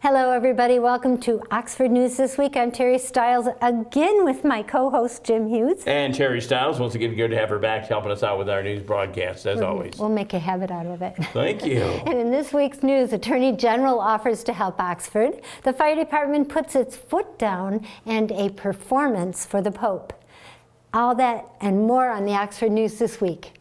Hello everybody, welcome to Oxford News This Week. I'm Terry Stiles again with my co-host Jim Hughes. And Terry Stiles, once again good to have her back helping us out with our news broadcast as always. We'll make a habit out of it. Thank you. And in this week's news, Attorney General offers to help Oxford. The fire department puts its foot down and a performance for the Pope. All that and more on the Oxford News This Week.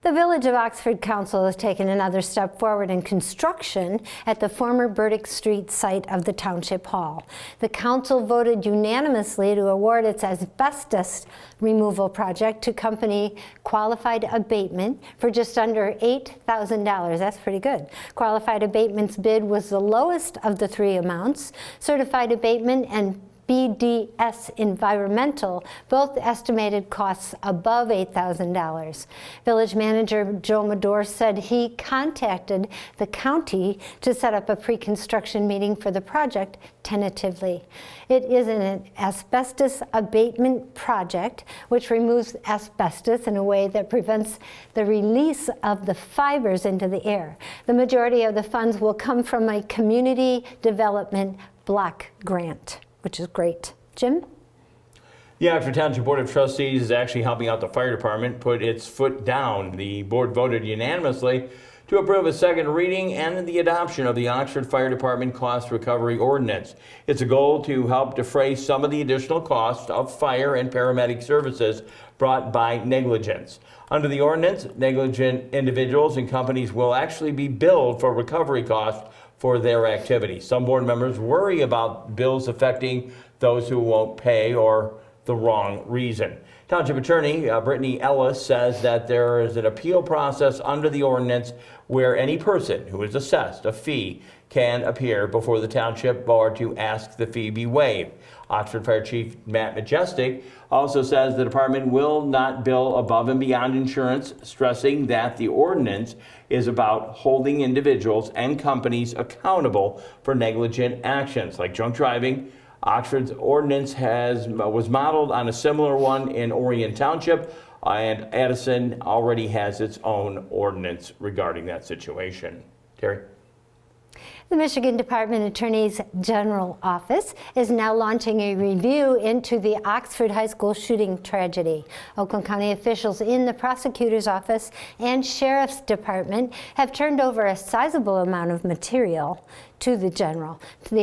The Village of Oxford Council has taken another step forward in construction at the former Burdick Street site of the Township Hall. The council voted unanimously to award its asbestos removal project to company Qualified Abatement for just under $8,000. That's pretty good. Qualified Abatement's bid was the lowest of the three amounts. Certified Abatement and BDS Environmental both estimated costs above $8,000. Village manager Joe Medore said he contacted the county to set up a pre-construction meeting for the project tentatively. It is an asbestos abatement project which removes asbestos in a way that prevents the release of the fibers into the air. The majority of the funds will come from a community development block grant, which is great. Jim? The Oxford Township Board of Trustees is actually helping out the fire department put its foot down. The board voted unanimously to approve a second reading and the adoption of the Oxford Fire Department Cost Recovery Ordinance. It's a goal to help defray some of the additional costs of fire and paramedic services brought by negligence. Under the ordinance, negligent individuals and companies will actually be billed for recovery costs for their activities. Some board members worry about bills affecting those who won't pay or the wrong reason. Township Attorney Brittany Ellis says that there is an appeal process under the ordinance where any person who is assessed a fee can appear before the Township Board to ask the fee be waived. Oxford Fire Chief Matt Majestic also says the department will not bill above and beyond insurance, stressing that the ordinance is about holding individuals and companies accountable for negligent actions like drunk driving. Oxford's ordinance was modeled on a similar one in Orion Township, and Addison already has its own ordinance regarding that situation. Terry? The Michigan Department Attorney General Office is now launching a review into the Oxford High School shooting tragedy. Oakland County officials in the prosecutor's office and sheriff's department have turned over a sizable amount of material to the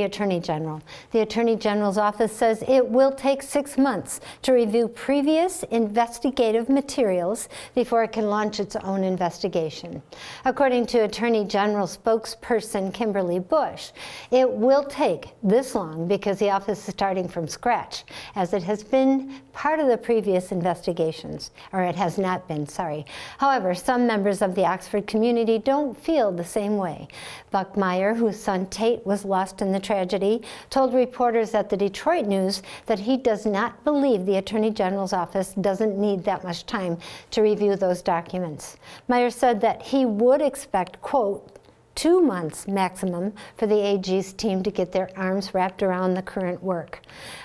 Attorney General. The Attorney General's office says it will take 6 months to review previous investigative materials before it can launch its own investigation. According to Attorney General spokesperson Kimberly Bush, it will take this long because the office is starting from scratch, as it has been part of the previous investigations, or it has not been, sorry. However, some members of the Oxford community don't feel the same way. Buck Meyer, whose son Tate was lost in the tragedy, told reporters at the Detroit News that he does not believe the Attorney General's office doesn't need that much time to review those documents. Meyer said that he would expect, quote, 2 months maximum for the AG's team to get their arms wrapped around the current work.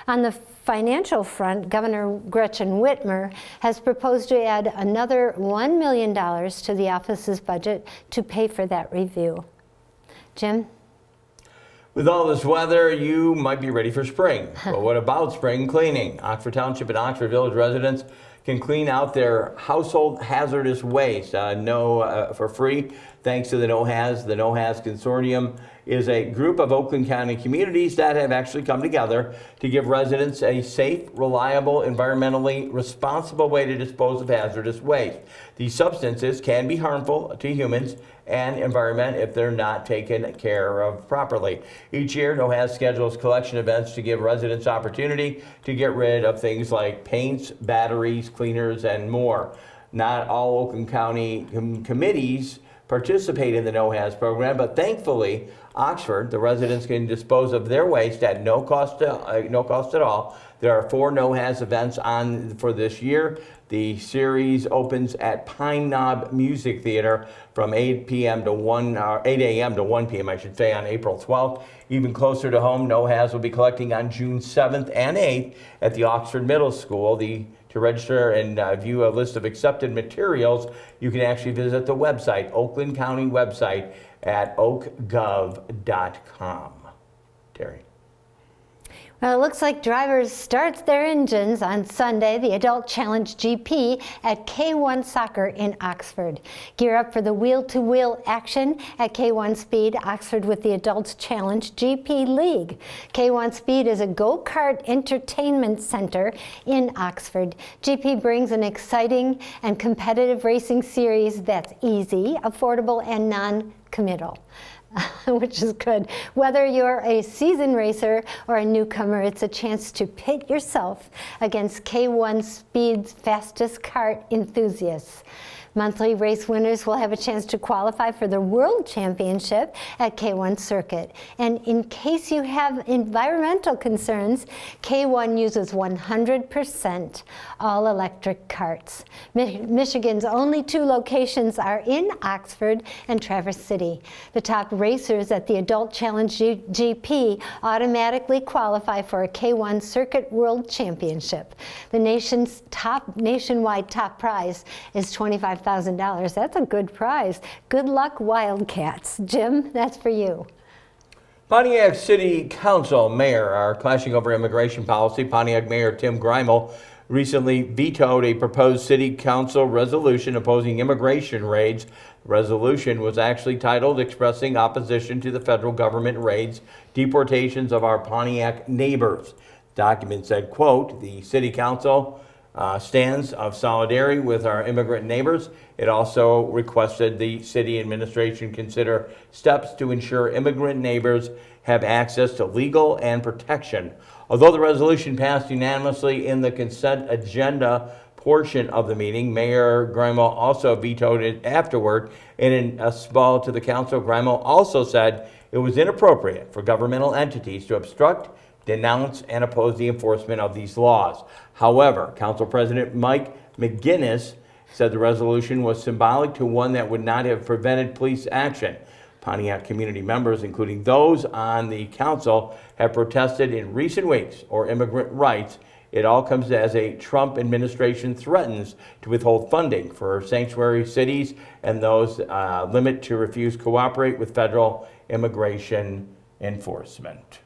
On the financial front, Governor Gretchen Whitmer has proposed to add another $1 million to the office's budget to pay for that review. Jim? With all this weather, you might be ready for spring. But what about spring cleaning? Oxford Township and Oxford Village residents can clean out their household hazardous waste for free, thanks to the No Haz. The No Haz Consortium is a group of Oakland County communities that have actually come together to give residents a safe, reliable, environmentally responsible way to dispose of hazardous waste. These substances can be harmful to humans and environment if they're not taken care of properly. Each year, No Haz schedules collection events to give residents opportunity to get rid of things like paints, batteries, cleaners, and more. Not all Oakland County committees participate in the No Haz program, but thankfully, Oxford, the residents can dispose of their waste at no cost at all, There are 4 No-Haz events on for this year. The series opens at Pine Knob Music Theater from 8 p.m. to 8 a.m. to 1 p.m. I should say on April 12th. Even closer to home, No-Haz will be collecting on June 7th and 8th at the Oxford Middle School. To register and view a list of accepted materials, you can actually visit the website, Oakland County website at oakgov.com. Terry. Well, it looks like drivers start their engines on Sunday, the Adult Challenge GP at K1 Soccer in Oxford. Gear up for the wheel-to-wheel action at K1 Speed, Oxford with the Adult Challenge GP League. K1 Speed is a go-kart entertainment center in Oxford. GP brings an exciting and competitive racing series that's easy, affordable, and non-committal. Which is good. Whether you're a seasoned racer or a newcomer, it's a chance to pit yourself against K1 Speed's fastest kart enthusiasts. Monthly race winners will have a chance to qualify for the World Championship at K1 Circuit. And in case you have environmental concerns, K1 uses 100% all-electric karts. Michigan's only 2 locations are in Oxford and Traverse City. The top racers at the Adult Challenge GP automatically qualify for a K1 Circuit World Championship. The nationwide top prize is $25,000. That's a good prize. Good luck, Wildcats. Jim, that's for you. Pontiac City Council mayor are clashing over immigration policy. Pontiac Mayor Tim Greimel recently vetoed a proposed city council resolution opposing immigration raids. The resolution was actually titled Expressing Opposition to the Federal Government Raids, Deportations of Our Pontiac Neighbors. The document said, quote, the city council stands of solidarity with our immigrant neighbors. It also requested the city administration consider steps to ensure immigrant neighbors have access to legal and protection. Although the resolution passed unanimously in the consent agenda portion of the meeting, Mayor Greimel also vetoed it afterward. In a small to the council, Greimel also said it was inappropriate for governmental entities to obstruct, denounce, and oppose the enforcement of these laws. However, Council President Mike McGinnis said the resolution was symbolic to one that would not have prevented police action. Pontiac community members, including those on the council, have protested in recent weeks over immigrant rights. It all comes as a Trump administration threatens to withhold funding for sanctuary cities and those limit to refuse cooperate with federal immigration enforcement.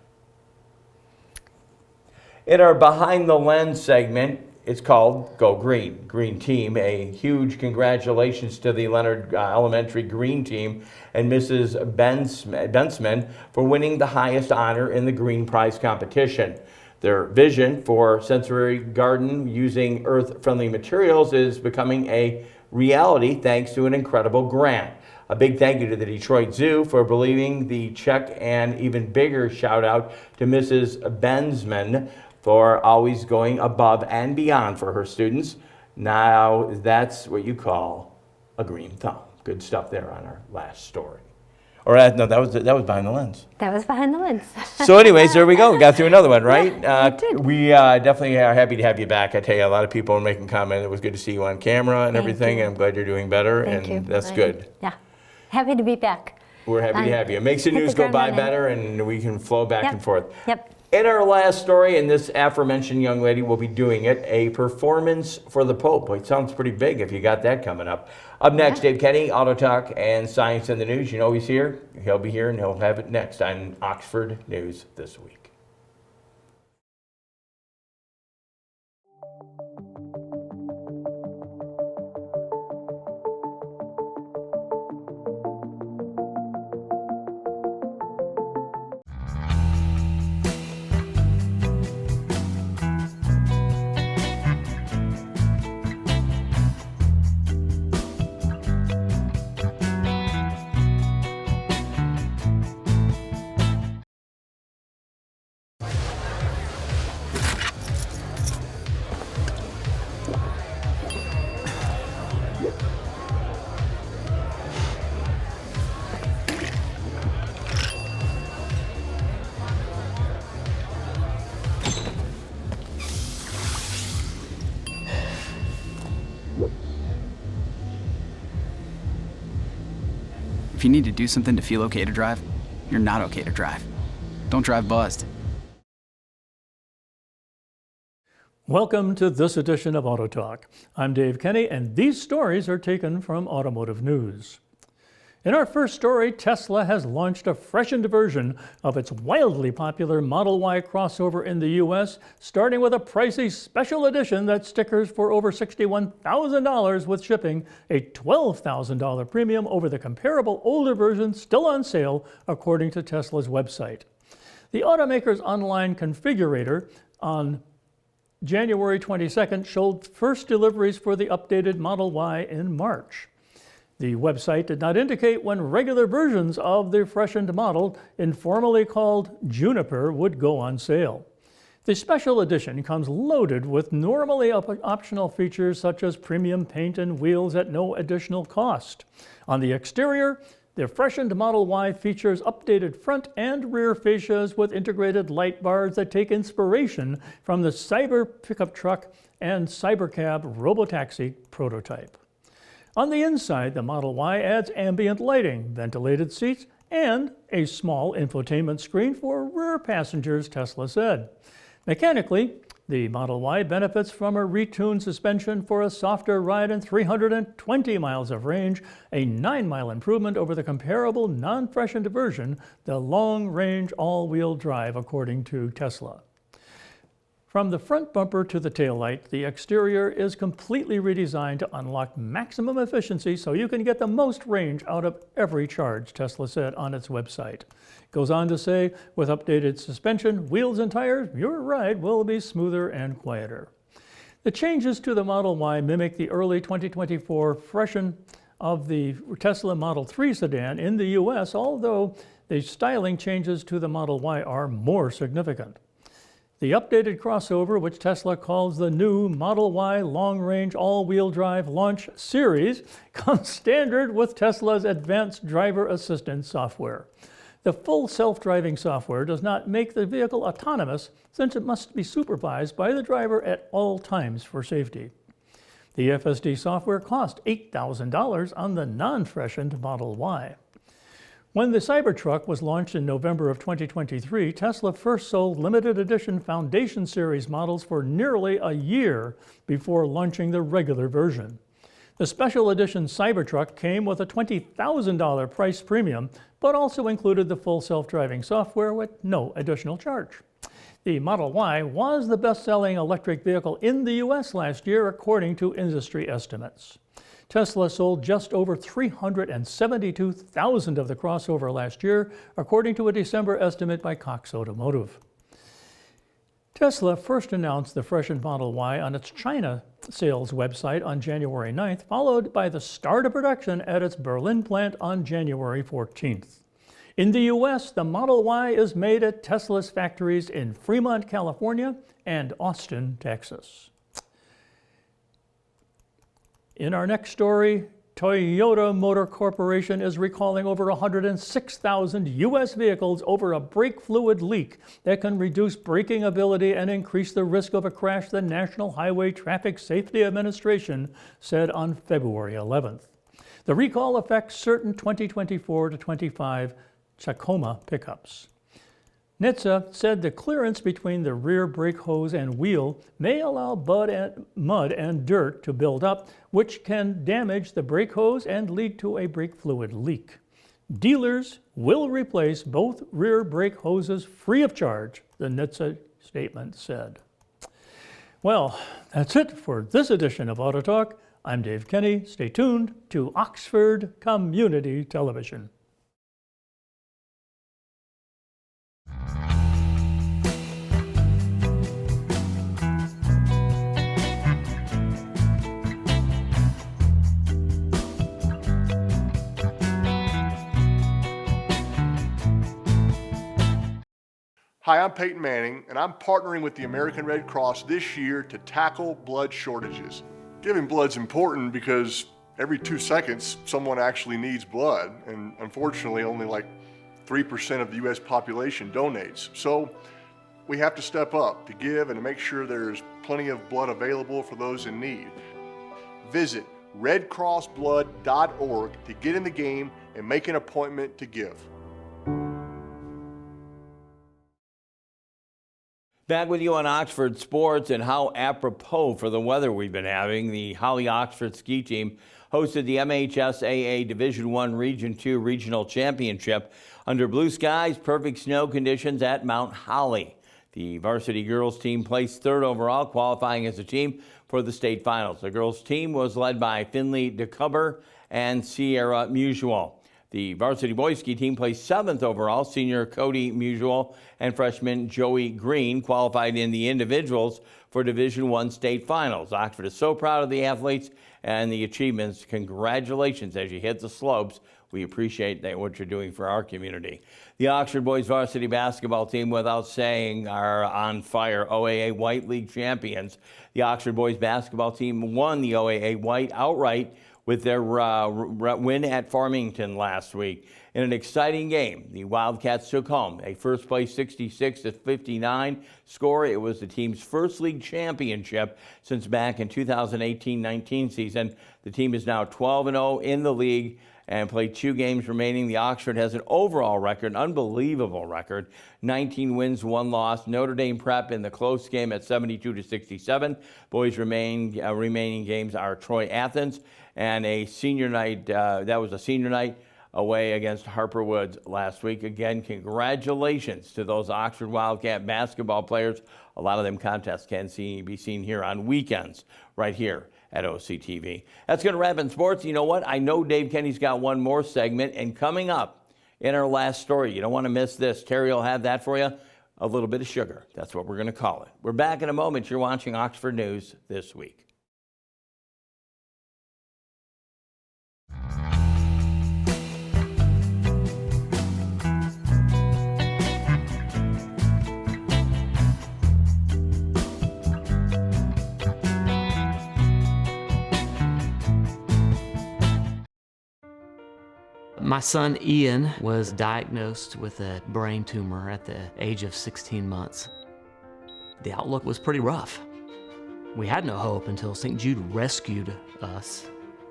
In our Behind the Lens segment, it's called Go Green. Green Team, a huge congratulations to the Leonard Elementary Green Team and Mrs. Bensman for winning the highest honor in the Green Prize competition. Their vision for sensory garden using earth-friendly materials is becoming a reality thanks to an incredible grant. A big thank you to the Detroit Zoo for believing the check, and even bigger shout out to Mrs. Bensman for always going above and beyond for her students. Now that's what you call a green thumb. Good stuff there on our last story. Or no, that was Behind the Lens. That was Behind the Lens. So anyways, there we go. We got through another one, right? Yeah, we did. We definitely are happy to have you back. I tell you, a lot of people are making comment. It was good to see you on camera and Thank everything. you. And I'm glad you're doing better. Thank you. That's good. Yeah. Happy to be back. We're happy to have you. It makes the hit the news go ground by running. better, and we can flow back Yep. and forth. Yep. In our last story, and this aforementioned young lady will be doing it, a performance for the Pope. Well, it sounds pretty big if you got that coming up. Up next, Dave Kenny, Auto Talk and Science in the News. You know he's here. He'll be here, and he'll have it next on Oxford News This Week. If you need to do something to feel okay to drive, you're not okay to drive. Don't drive buzzed. Welcome to this edition of Auto Talk. I'm Dave Kenny, and these stories are taken from Automotive News. In our first story, Tesla has launched a freshened version of its wildly popular Model Y crossover in the U.S., starting with a pricey special edition that stickers for over $61,000 with shipping, a $12,000 premium over the comparable older version still on sale, according to Tesla's website. The automaker's online configurator on January 22nd showed first deliveries for the updated Model Y in March. The website did not indicate when regular versions of the freshened model, informally called Juniper, would go on sale. The special edition comes loaded with normally optional features such as premium paint and wheels at no additional cost. On the exterior, the freshened Model Y features updated front and rear fascias with integrated light bars that take inspiration from the Cyber pickup truck and Cybercab robotaxi prototype. On the inside, the Model Y adds ambient lighting, ventilated seats, and a small infotainment screen for rear passengers, Tesla said. Mechanically, the Model Y benefits from a retuned suspension for a softer ride and 320 miles of range, a 9-mile improvement over the comparable non-freshened version, the long-range all-wheel drive, according to Tesla. From the front bumper to the taillight, the exterior is completely redesigned to unlock maximum efficiency so you can get the most range out of every charge, Tesla said on its website. It goes on to say, with updated suspension, wheels, and tires, your ride will be smoother and quieter. The changes to the Model Y mimic the early 2024 freshen of the Tesla Model 3 sedan in the US, although the styling changes to the Model Y are more significant. The updated crossover, which Tesla calls the new Model Y long-range all-wheel drive launch series, comes standard with Tesla's advanced driver assistance software. The full self-driving software does not make the vehicle autonomous, since it must be supervised by the driver at all times for safety. The FSD software cost $8,000 on the non-freshened Model Y. When the Cybertruck was launched in November of 2023, Tesla first sold limited edition Foundation Series models for nearly a year before launching the regular version. The special edition Cybertruck came with a $20,000 price premium, but also included the full self-driving software with no additional charge. The Model Y was the best-selling electric vehicle in the US last year, according to industry estimates. Tesla sold just over 372,000 of the crossover last year, according to a December estimate by Cox Automotive. Tesla first announced the freshened Model Y on its China sales website on January 9th, followed by the start of production at its Berlin plant on January 14th. In the US, the Model Y is made at Tesla's factories in Fremont, California, and Austin, Texas. In our next story, Toyota Motor Corporation is recalling over 106,000 U.S. vehicles over a brake fluid leak that can reduce braking ability and increase the risk of a crash, the National Highway Traffic Safety Administration said on February 11th. The recall affects certain 2024 to 25 Tacoma pickups. NHTSA said the clearance between the rear brake hose and wheel may allow mud and dirt to build up, which can damage the brake hose and lead to a brake fluid leak. Dealers will replace both rear brake hoses free of charge, the NHTSA statement said. Well, that's it for this edition of Auto Talk. I'm Dave Kenny. Stay tuned to Oxford Community Television. Hi, I'm Peyton Manning, and I'm partnering with the American Red Cross this year to tackle blood shortages. Giving blood's important because every 2 seconds, someone actually needs blood, and unfortunately, only like 3% of the U.S. population donates. So we have to step up to give and to make sure there's plenty of blood available for those in need. Visit redcrossblood.org to get in the game and make an appointment to give. Back with you on Oxford Sports, and how apropos for the weather we've been having. The Holly Oxford ski team hosted the MHSAA Division I Region II Regional Championship under blue skies, perfect snow conditions at Mount Holly. The varsity girls team placed third overall, qualifying as a team for the state finals. The girls team was led by Finley DeCubber and Sierra Mutual. The varsity boys ski team placed seventh overall. Senior Cody Mutual and freshman Joey Green qualified in the individuals for Division I state finals. Oxford is so proud of the athletes and the achievements. Congratulations as you hit the slopes. We appreciate what you're doing for our community. The Oxford boys varsity basketball team, without saying, are on fire. OAA White League champions. The Oxford boys basketball team won the OAA White outright with their win at Farmington last week. In an exciting game, the Wildcats took home a first place 66-59 score. It was the team's first league championship since back in 2018-19 season. The team is now 12-0 in the league and played 2 games remaining. The Oxford has an overall record, unbelievable record, 19 wins, 1 loss. Notre Dame Prep in the close game at 72-67. Boys remaining games are Troy Athens and a senior night. That was a senior night away against Harper Woods last week. Again, congratulations to those Oxford Wildcat basketball players. A lot of them contests can be seen here on weekends right here at OCTV. That's going to wrap in sports. You know what? I know Dave Kenny's got one more segment, and coming up in our last story, you don't want to miss this. Terry will have that for you. A little bit of sugar. That's what we're going to call it. We're back in a moment. You're watching Oxford News This Week. My son Ian was diagnosed with a brain tumor at the age of 16 months. The outlook was pretty rough. We had no hope until St. Jude rescued us.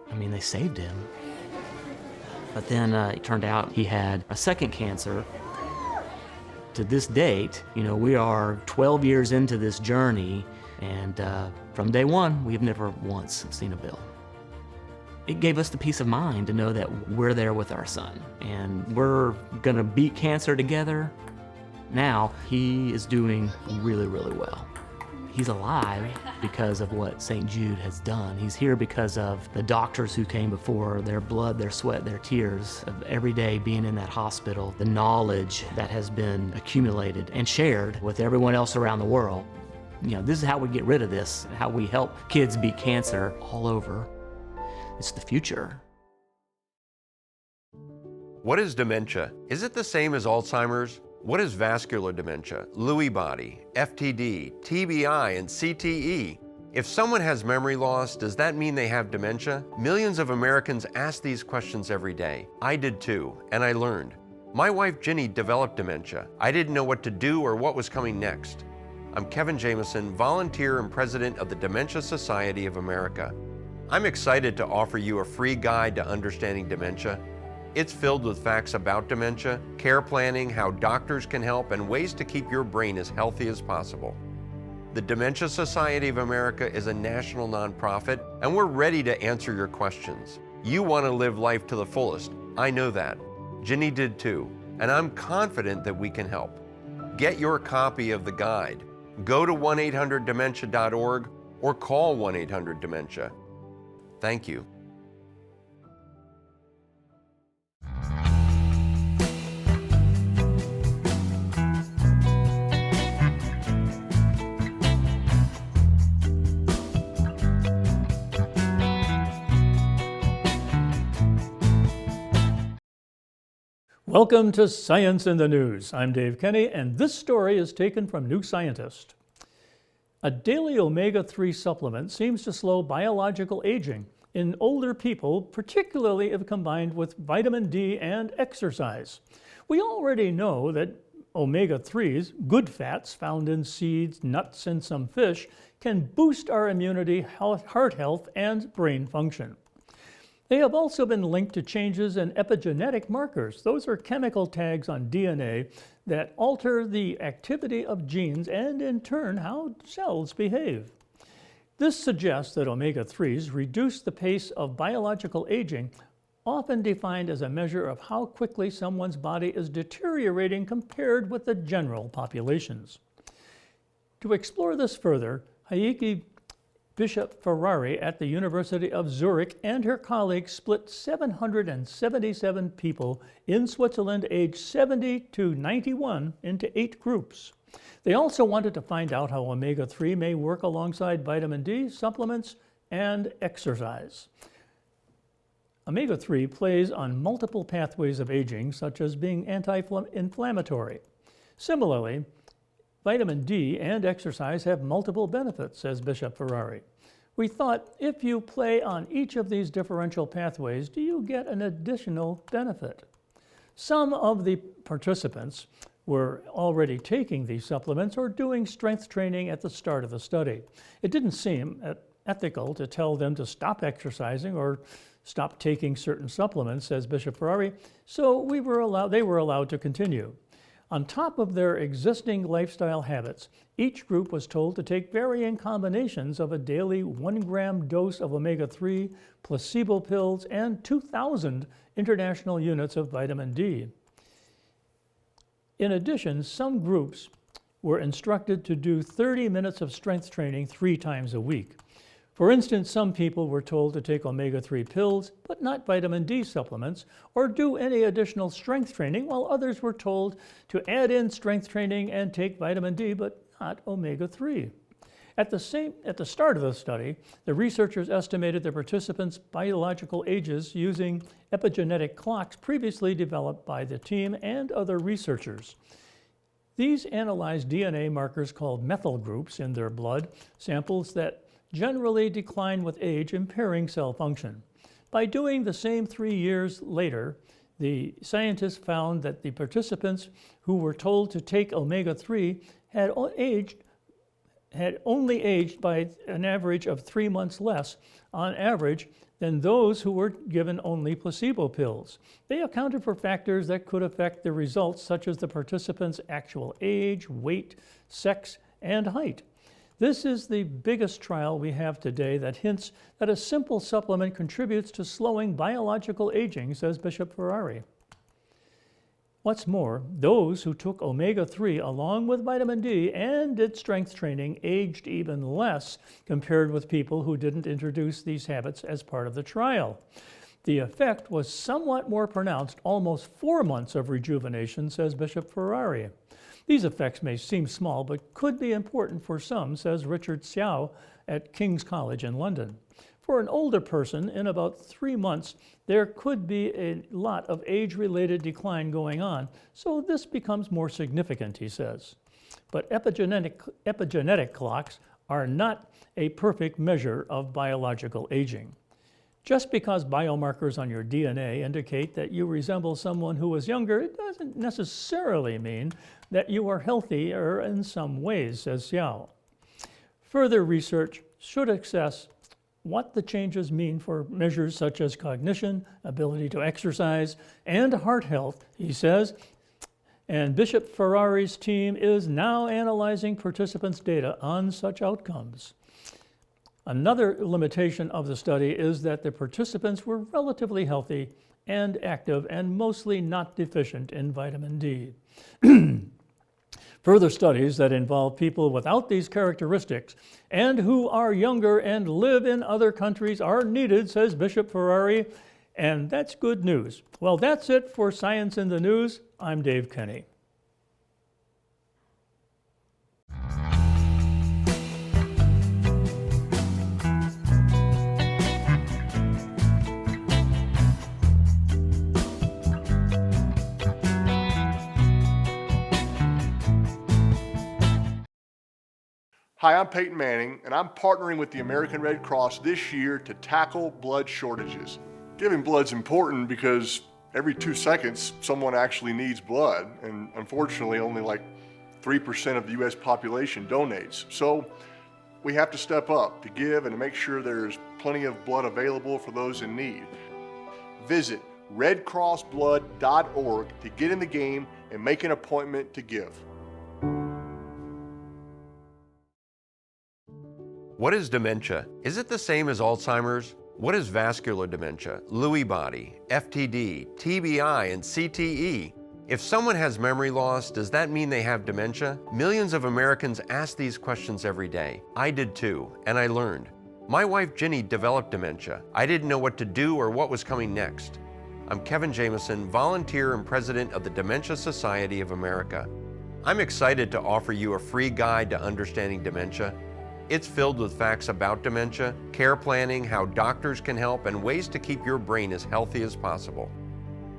I mean, they saved him. But then it turned out he had a second cancer. To this date, we are 12 years into this journey, and from day one, we've never once seen a bill. It gave us the peace of mind to know that we're there with our son, and we're gonna beat cancer together. Now, he is doing really, really well. He's alive because of what St. Jude has done. He's here because of the doctors who came before, their blood, their sweat, their tears, of every day being in that hospital, the knowledge that has been accumulated and shared with everyone else around the world. This is how we get rid of this, how we help kids beat cancer all over. It's the future. What is dementia? Is it the same as Alzheimer's? What is vascular dementia, Lewy body, FTD, TBI, and CTE? If someone has memory loss, does that mean they have dementia? Millions of Americans ask these questions every day. I did too, and I learned. My wife Ginny developed dementia. I didn't know what to do or what was coming next. I'm Kevin Jameson, volunteer and president of the Dementia Society of America. I'm excited to offer you a free guide to understanding dementia. It's filled with facts about dementia, care planning, how doctors can help, and ways to keep your brain as healthy as possible. The Dementia Society of America is a national nonprofit, and we're ready to answer your questions. You want to live life to the fullest. I know that. Ginny did too, and I'm confident that we can help. Get your copy of the guide. Go to 1-800-DEMENTIA.org or call 1-800-DEMENTIA. Thank you. Welcome to Science in the News. I'm Dave Kenny, and this story is taken from New Scientist. A daily omega-3 supplement seems to slow biological aging in older people, particularly if combined with vitamin D and exercise. We already know that omega-3s, good fats found in seeds, nuts, and some fish, can boost our immunity, heart health, and brain function. They have also been linked to changes in epigenetic markers. Those are chemical tags on DNA that alter the activity of genes and, in turn, how cells behave. This suggests that omega-3s reduce the pace of biological aging, often defined as a measure of how quickly someone's body is deteriorating compared with the general populations. To explore this further, Heike Bishop Ferrari at the University of Zurich and her colleagues split 777 people in Switzerland aged 70 to 91 into 8 groups. They also wanted to find out how omega-3 may work alongside vitamin D, supplements, and exercise. Omega-3 plays on multiple pathways of aging, such as being anti-inflammatory. Similarly, vitamin D and exercise have multiple benefits, says Bishop Ferrari. We thought, if you play on each of these differential pathways, do you get an additional benefit? Some of the participants were already taking these supplements or doing strength training at the start of the study. It didn't seem ethical to tell them to stop exercising or stop taking certain supplements, says Bishop Ferrari, so they were allowed to continue. On top of their existing lifestyle habits, each group was told to take varying combinations of a daily 1-gram dose of omega-3, placebo pills, and 2,000 international units of vitamin D. In addition, some groups were instructed to do 30 minutes of strength training 3 times a week. For instance, some people were told to take omega-3 pills, but not vitamin D supplements, or do any additional strength training, while others were told to add in strength training and take vitamin D, but not omega-3. At the start of the study, the researchers estimated the participants' biological ages using epigenetic clocks previously developed by the team and other researchers. These analyzed DNA markers called methyl groups in their blood samples that generally decline with age, impairing cell function. By doing the same 3 years later, the scientists found that the participants who were told to take omega-3 had only aged by an average of 3 months less on average than those who were given only placebo pills. They accounted for factors that could affect the results, such as the participants' actual age, weight, sex, and height. This is the biggest trial we have today that hints that a simple supplement contributes to slowing biological aging, says Bishop Ferrari. What's more, those who took omega-3 along with vitamin D and did strength training aged even less compared with people who didn't introduce these habits as part of the trial. The effect was somewhat more pronounced, almost 4 months of rejuvenation, says Bishop Ferrari. These effects may seem small, but could be important for some, says Richard Xiao at King's College in London. For an older person, in about 3 months, there could be a lot of age-related decline going on, so this becomes more significant, he says. But epigenetic clocks are not a perfect measure of biological aging. Just because biomarkers on your DNA indicate that you resemble someone who was younger, it doesn't necessarily mean that you are healthier in some ways, says Xiao. Further research should assess what the changes mean for measures such as cognition, ability to exercise, and heart health, he says. And Bishop Ferrari's team is now analyzing participants' data on such outcomes. Another limitation of the study is that the participants were relatively healthy and active and mostly not deficient in vitamin D. Further studies that involve people without these characteristics and who are younger and live in other countries are needed, says Bishop Ferrari, and that's good news. Well, that's it for Science in the News. I'm Dave Kenny. Hi, I'm Peyton Manning, and I'm partnering with the American Red Cross this year to tackle blood shortages. Giving blood's important because every 2 seconds, someone actually needs blood, and unfortunately, only like 3% of the U.S. population donates. So we have to step up to give and to make sure there's plenty of blood available for those in need. Visit redcrossblood.org to get in the game and make an appointment to give. What is dementia? Is it the same as Alzheimer's? What is vascular dementia, Lewy body, FTD, TBI, and CTE? If someone has memory loss, does that mean they have dementia? Millions of Americans ask these questions every day. I did too, and I learned. My wife Ginny developed dementia. I didn't know what to do or what was coming next. I'm Kevin Jameson, volunteer and president of the Dementia Society of America. I'm excited to offer you a free guide to understanding dementia. It's filled with facts about dementia, care planning, how doctors can help, and ways to keep your brain as healthy as possible.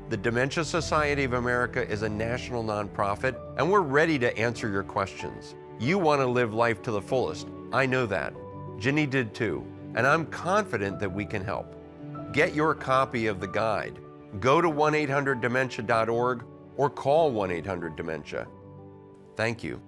The Dementia Society of America is a national nonprofit, and we're ready to answer your questions. You want to live life to the fullest. I know that. Ginny did too, and I'm confident that we can help. Get your copy of the guide. Go to 1-800-DEMENTIA.org or call 1-800-DEMENTIA. Thank you.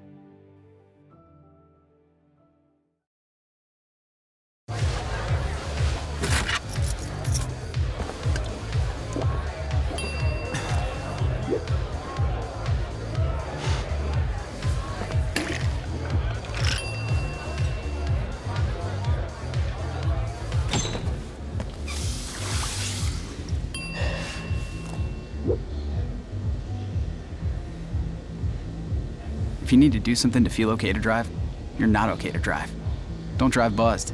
If you need to do something to feel okay to drive, you're not okay to drive. Don't drive buzzed.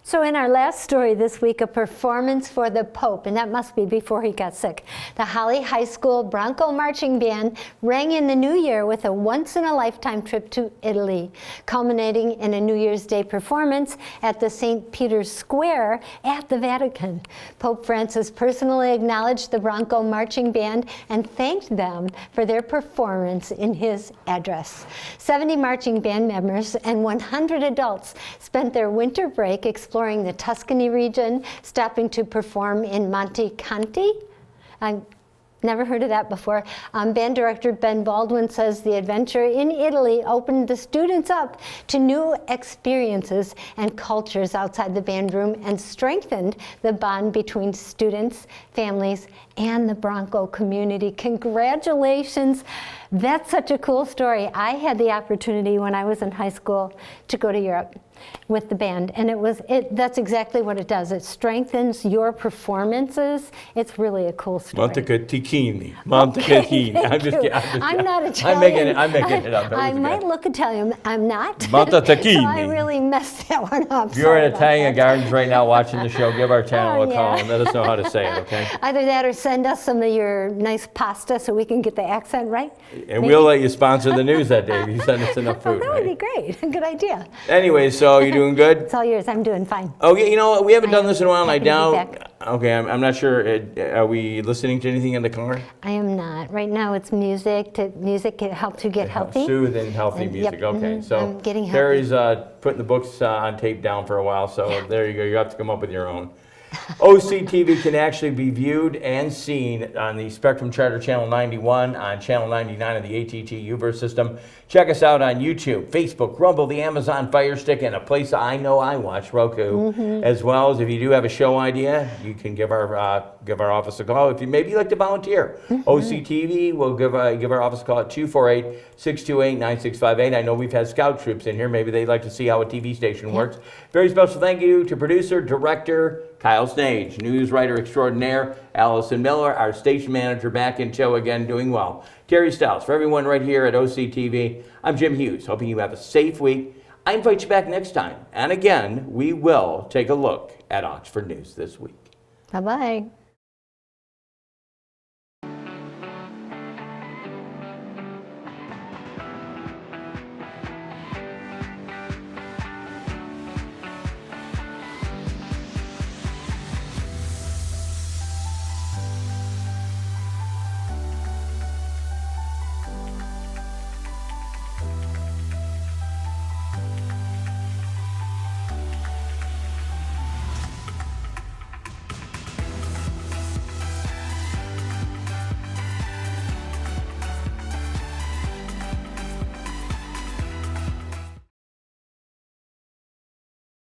So in our last story this week, a performance for the Pope, and that must be before he got sick. The Holly High School Bronco Marching Band rang in the new year with a once-in-a-lifetime trip to Italy, culminating in a New Year's Day performance at the St. Peter's Square at the Vatican. Pope Francis personally acknowledged the Bronco Marching Band and thanked them for their performance in his address. 70 marching band members and 100 adults spent their winter break exploring the Tuscany region, stopping to perform in Monte Conti. I've never heard of that before. Band director Ben Baldwin says the adventure in Italy opened the students up to new experiences and cultures outside the band room and strengthened the bond between students, families, and the Bronco community. Congratulations. That's such a cool story. I had the opportunity when I was in high school to go to Europe with the band, and that's exactly what it does. It strengthens your performances. It's really a cool story. Montecatini. I'm not Italian. I'm making it up. I might look Italian. I'm not. Montecatini. So I really messed that one up. If you're in Italian Gardens right now watching the show, give our channel a call and let us know how to say it, okay? Either that or send us some of your nice pasta so we can get the accent right. And we'll let you sponsor the news that day if you send us enough food. That would be great. Good idea. Anyway, so you doing good? It's all yours. I'm doing fine. Okay, you know, we haven't done this in a while, and I Happy to be doubt. back. Okay, I'm not sure. Are we listening to anything in the car? I am not. Right now it's music. Music helps you get healthy. Soothing, healthy music. Yep, Okay, so I'm getting healthy. Terry's putting the books on tape down for a while, so there you go. You have to come up with your own. OCTV can actually be viewed and seen on the Spectrum Charter Channel 91, on Channel 99 of the AT&T Uverse system. Check us out on YouTube, Facebook, Rumble, the Amazon Fire Stick, and a place I know I watch, Roku. As well as if you do have a show idea, you can give our office a call. If you maybe like to volunteer, OCTV will give our office a call at 248-628-9658. I know we've had scout troops in here. Maybe they'd like to see how a TV station works. Very special thank you to producer, director, Kyle Snage, news writer extraordinaire, Allison Miller, our station manager back in tow again, doing well. Terry Stiles, for everyone right here at OCTV, I'm Jim Hughes, hoping you have a safe week. I invite you back next time. And again, we will take a look at Oxford News this week. Bye-bye.